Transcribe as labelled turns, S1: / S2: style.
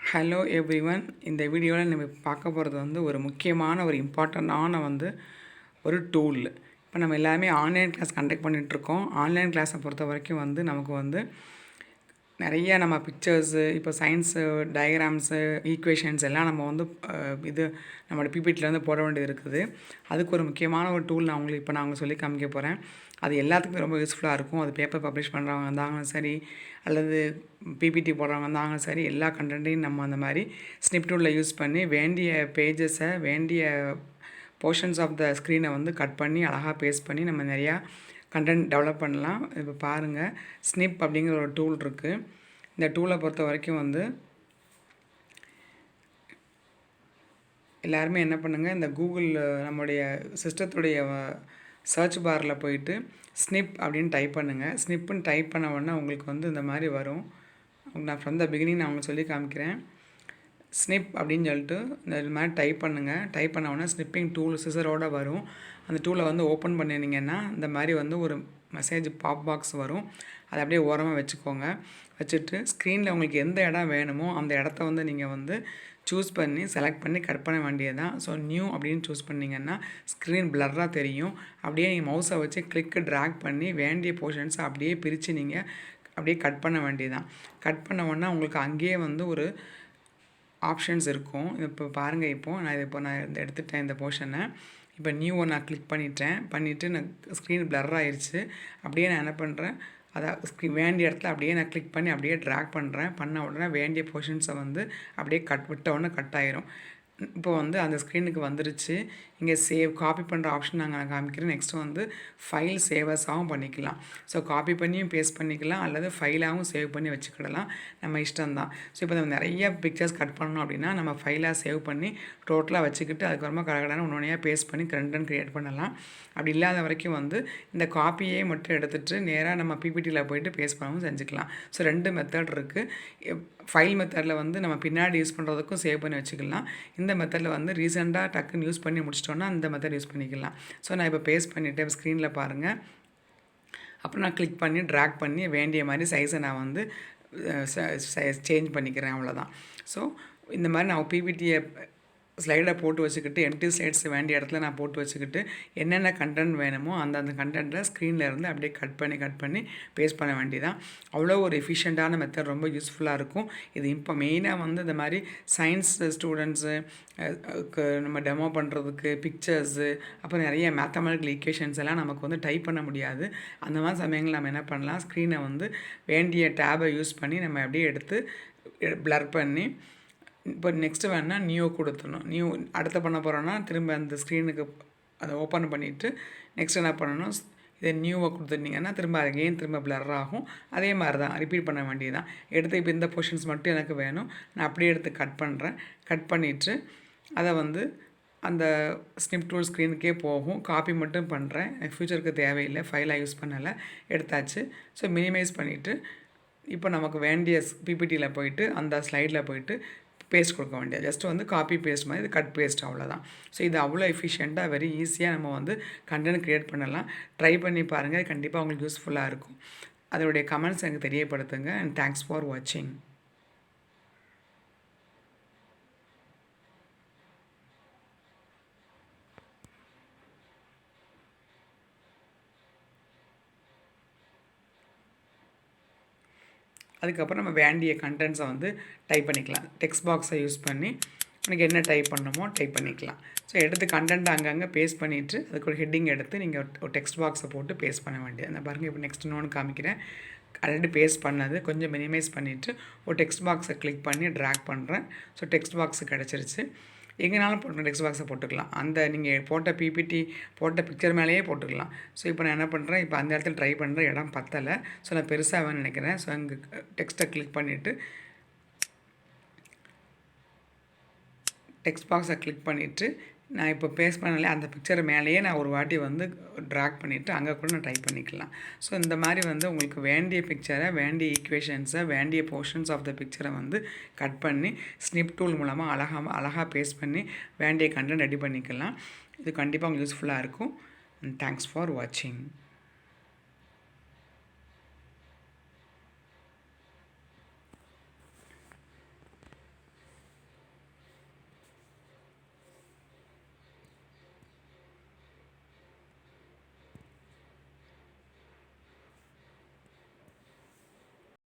S1: Hello everyone. இந்த வீடியோவில் நம்ம பார்க்க போகிறது வந்து ஒரு முக்கியமான ஒரு இம்பார்ட்டண்ட்டான ஒரு டூல். இப்போ நம்ம எல்லாமே ஆன்லைன் கிளாஸ் கண்டக்ட் பண்ணிகிட்ருக்கோம். ஆன்லைன் கிளாஸை பொறுத்த வரைக்கும் நமக்கு நிறைய நம்ம பிக்சர்ஸு, இப்போ சயின்ஸு, டயக்ராம்ஸு, ஈக்குவேஷன்ஸ் எல்லாம் நம்ம இது நம்மளோட பிபிடியில் போட வேண்டியது இருக்குது. அதுக்கு ஒரு முக்கியமான ஒரு டூல் நான் உங்களுக்கு சொல்லி காமிக்க போகிறேன். அது எல்லாத்துக்குமே ரொம்ப யூஸ்ஃபுல்லாக இருக்கும். அது பேப்பர் பப்ளிஷ் பண்ணுறவங்க இருந்தாலும் சரி, அல்லது பிபிடி போடுறவங்க இருந்தாலும் சரி, எல்லா கண்டென்ட்டையும் நம்ம அந்த மாதிரி ஸ்னிப் டூலில் யூஸ் பண்ணி வேண்டிய பேஜஸை, வேண்டிய போர்ஷன்ஸ் ஆஃப் த ஸ்க்ரீனை கட் பண்ணி அழகாக பேஸ்ட் பண்ணி நம்ம நிறையா கண்டென்ட் டெவலப் பண்ணலாம். இப்போ பாருங்கள், ஸ்னிப் அப்படிங்கிற ஒரு டூல் இருக்குது. இந்த டூலை பொறுத்த வரைக்கும் எல்லாருமே என்ன பண்ணுங்கள், இந்த கூகுள் நம்முடைய சிஸ்டத்துடைய சர்ச் பாரில் போயிட்டு ஸ்னிப் அப்படின்னு டைப் பண்ணுங்கள். ஸ்னிப்புன்னு டைப் பண்ண உடனே உங்களுக்கு இந்த மாதிரி வரும். நான் ஃப்ரம் த பிகினிங் நான் உங்களுக்கு சொல்லி காமிக்கிறேன். ஸ்னிப் அப்படின்னு சொல்லிட்டு இந்த மாதிரி டைப் பண்ணுங்கள். டைப் பண்ண உடனே ஸ்னிப்பிங் டூல் சிசரோடு வரும். அந்த டூலை ஓப்பன் பண்ணினீங்கன்னா இந்த மாதிரி ஒரு மெசேஜ் பாப் பாக்ஸ் வரும். அதை அப்படியே ஓரமாக வச்சுக்கோங்க. வச்சுட்டு ஸ்க்ரீனில் உங்களுக்கு எந்த இடம் வேணுமோ அந்த இடத்த நீங்கள் சூஸ் பண்ணி செலக்ட் பண்ணி கட் பண்ண வேண்டியது தான். ஸோ நியூ அப்படின்னு சூஸ் பண்ணிங்கன்னா ஸ்க்ரீன் பிளர்ராக தெரியும். அப்படியே நீங்கள் மவுஸை வச்சு கிளிக்கு ட்ராக் பண்ணி வேண்டிய போர்ஷன்ஸை அப்படியே பிரித்து நீங்கள் அப்படியே கட் பண்ண வேண்டியது தான். கட் பண்ண உடனே உங்களுக்கு அங்கேயே ஒரு ஆப்ஷன்ஸ் இருக்கும். இப்போ பாருங்கள், நான் எடுத்துட்டேன் இந்த போர்ஷனை. இப்போ நியூவை நான் கிளிக் பண்ணிவிட்டு நான் ஸ்க்ரீன் பிளர் ஆயிடுச்சு. அப்படியே நான் என்ன பண்ணுறேன், அதை வேண்டிய இடத்துல அப்படியே நான் கிளிக் பண்ணி அப்படியே ட்ராக் பண்ண உடனே வேண்டிய போர்ஷன்ஸை அப்படியே விட்ட உடனே கட் ஆயிரும். இப்போ அந்த ஸ்க்ரீனுக்கு வந்துருச்சு. இங்கே சேவ் காப்பி பண்ணுற ஆப்ஷன் நான் காமிக்கிறேன். நெக்ஸ்ட்டு ஃபைல் சேவஸாகவும் பண்ணிக்கலாம். ஸோ காப்பி பண்ணியும் பேஸ்ட் பண்ணிக்கலாம், அல்லது ஃபைலாகவும் சேவ் பண்ணி வச்சுக்கிடலாம், நம்ம இஷ்டம்தான். ஸோ இப்போ நம்ம நிறைய பிக்சர்ஸ் கட் பண்ணணும் அப்படின்னா நம்ம ஃபைலாக சேவ் பண்ணி டோட்டலாக வச்சுக்கிட்டு அதுக்கப்புறமா கடகடான ஒன்றையாக பேஸ்ட் பண்ணி கண்டென்ட் க்ரியேட் பண்ணலாம். அப்படி இல்லாத வரைக்கும் இந்த காப்பியே மட்டும் எடுத்துகிட்டு நேராக நம்ம பிபிடியில் போய்ட்டு பேஸ்ட் பண்ணவும் செஞ்சுக்கலாம். ஸோ 2 மெத்தட் இருக்குது. ஃபைல் மெத்தடில் நம்ம பின்னாடி யூஸ் பண்ணுறதுக்கும் சேவ் பண்ணி வச்சுக்கலாம். இந்த மெத்தடில் ரீசெண்டாக டக்குன்னு யூஸ் பண்ணி முடிச்சிட்டோன்னா இந்த மெத்தட் யூஸ் பண்ணிக்கலாம். ஸோ நான் இப்போ பேஸ்ட் பண்ணிவிட்டு ஸ்க்ரீனில் பாருங்கள். அப்புறம் நான் கிளிக் பண்ணி ட்ராக் பண்ணி வேண்டிய மாதிரி சைஸை நான் சேஞ்ச் பண்ணிக்கிறேன், அவ்வளோதான். ஸோ இந்த மாதிரி நான் பிபிடியை ஸ்லைடை போட்டு வச்சுக்கிட்டு எம்டி ஸ்லைட்ஸ் வேண்டிய இடத்துல நான் போட்டு வச்சுக்கிட்டு என்னென்ன கண்டென்ட் வேணுமோ அந்த கண்டென்ட்டில் ஸ்க்ரீனில் இருந்து அப்படியே கட் பண்ணி பேஸ்ட் பண்ண வேண்டியதான். அவ்வளோ ஒரு எஃபிஷியண்ட்டான மெத்தட், ரொம்ப யூஸ்ஃபுல்லாக இருக்கும். இது இப்போ மெயினாக இந்த மாதிரி சயின்ஸ் ஸ்டூடெண்ட்ஸு நம்ம டெமோ பண்ணுறதுக்கு பிக்சர்ஸு, அப்புறம் நிறைய மேத்தமெட்டிக்கல் ஈக்குவேஷன்ஸ் எல்லாம் நமக்கு டைப் பண்ண முடியாது. அந்த மாதிரி சமயங்கள் நம்ம என்ன பண்ணலாம், ஸ்க்ரீனை வேண்டிய டேபை யூஸ் பண்ணி நம்ம அப்படியே எடுத்து பிளர் பண்ணி இப்போ நெக்ஸ்ட்டு வேணால் நியூ கொடுத்துடணும். நியூ அடுத்த பண்ண போகிறோன்னா திரும்ப அந்த ஸ்க்ரீனுக்கு அதை ஓப்பன் பண்ணிவிட்டு நெக்ஸ்ட் என்ன பண்ணணும், இதை நியூவை கொடுத்துட்டிங்கன்னா திரும்ப பிளர் ஆகும். அதே மாதிரி தான் ரிப்பீட் பண்ண வேண்டியது தான். எடுத்து இப்போ இந்த போர்ஷன்ஸ் மட்டும் எனக்கு வேணும், நான் அப்படியே எடுத்து கட் பண்ணிவிட்டு அதை அந்த ஸ்னிப் டூல் ஸ்க்ரீனுக்கே போகும். காப்பி மட்டும் பண்ணுறேன், ஃப்யூச்சருக்கு தேவையில்லை, ஃபைலாக யூஸ் பண்ணலை, எடுத்தாச்சு. ஸோ மினிமைஸ் பண்ணிவிட்டு இப்போ நமக்கு வேண்டிய பிபிடியில் போயிட்டு அந்த ஸ்லைடில் போயிட்டு பேஸ்ட் கொடுக்க வேண்டியது. ஜஸ்ட் காப்பி பேஸ்ட் மாதிரி, இது கட் பேஸ்ட், அவ்வளோதான். ஸோ இது அவ்வளோ எஃபிஷியண்ட்டாக வெரி ஈஸியாக நம்ம கண்டென்ட் க்ரியேட் பண்ணலாம். ட்ரை பண்ணி பாருங்கள், கண்டிப்பாக உங்களுக்கு யூஸ்ஃபுல்லாக இருக்கும். அதனுடைய கமெண்ட்ஸ் எனக்கு தெரியப்படுத்துங்க. அண்ட் தேங்க்ஸ் ஃபார் வாட்சிங். அதுக்கப்புறம் நம்ம வேண்டிய கண்டென்ட்ஸை டைப் பண்ணிக்கலாம். டெக்ஸ்ட் பாக்ஸை யூஸ் பண்ணி எனக்கு என்ன டைப் பண்ணணுமோ டைப் பண்ணிக்கலாம். ஸோ எடுத்து கண்டென்ட் அங்கங்கே பேஸ்ட் பண்ணிவிட்டு அதுக்கு ஒரு ஹெட்டிங் எடுத்து நீங்கள் ஒரு டெக்ஸ்ட் பாக்ஸை போட்டு பேஸ்ட் பண்ண வேண்டியது. நான் பாருங்கள், இப்போ நெக்ஸ்ட் இன்னொன்று காமிக்கிறேன். ஆல்ரெடி பேஸ்ட் பண்ணது கொஞ்சம் மினிமைஸ் பண்ணிவிட்டு ஒரு டெக்ஸ்ட் பாக்ஸை கிளிக் பண்ணி ட்ராக் பண்ணுறேன். ஸோ டெக்ஸ்ட் பாக்ஸு கிடச்சிருச்சு. எங்கேனாலும் டெக்ஸ்ட் பாக்ஸை போட்டுக்கலாம். அந்த நீங்கள் போட்ட பிபிடி போட்ட பிக்சர் மேலேயே போட்டுக்கலாம். ஸோ இப்போ நான் என்ன பண்ணுறேன், இப்போ அந்த இடத்துல ட்ரை பண்ணுறேன், இடம் பத்தலை. ஸோ நான் பெருசாக வேணும்னு நினைக்கிறேன். ஸோ அங்கே டெக்ஸ்ட்டை கிளிக் பண்ணிவிட்டு டெக்ஸ்ட் பாக்ஸை கிளிக் பண்ணிவிட்டு நான் இப்போ பேஸ்ட் பண்ணல அந்த பிக்சர் மேலேயே நான் ஒரு வாட்டி ட்ராக் பண்ணிவிட்டு அங்கே கூட நான் டைப் பண்ணிக்கலாம். ஸோ இந்த மாதிரி உங்களுக்கு வேண்டிய பிக்சரை, வேண்டிய ஈக்குவேஷன்ஸை, வேண்டிய போர்ஷன்ஸ் ஆஃப் த பிக்சரை கட் பண்ணி ஸ்னிப் டூல் மூலமாக அழகாக பேஸ்ட் பண்ணி வேண்டிய கண்டென்ட் ரெடி பண்ணிக்கலாம். இது கண்டிப்பாக உங்களுக்கு யூஸ்ஃபுல்லாக இருக்கும். தேங்க்ஸ் ஃபார் வாட்சிங்.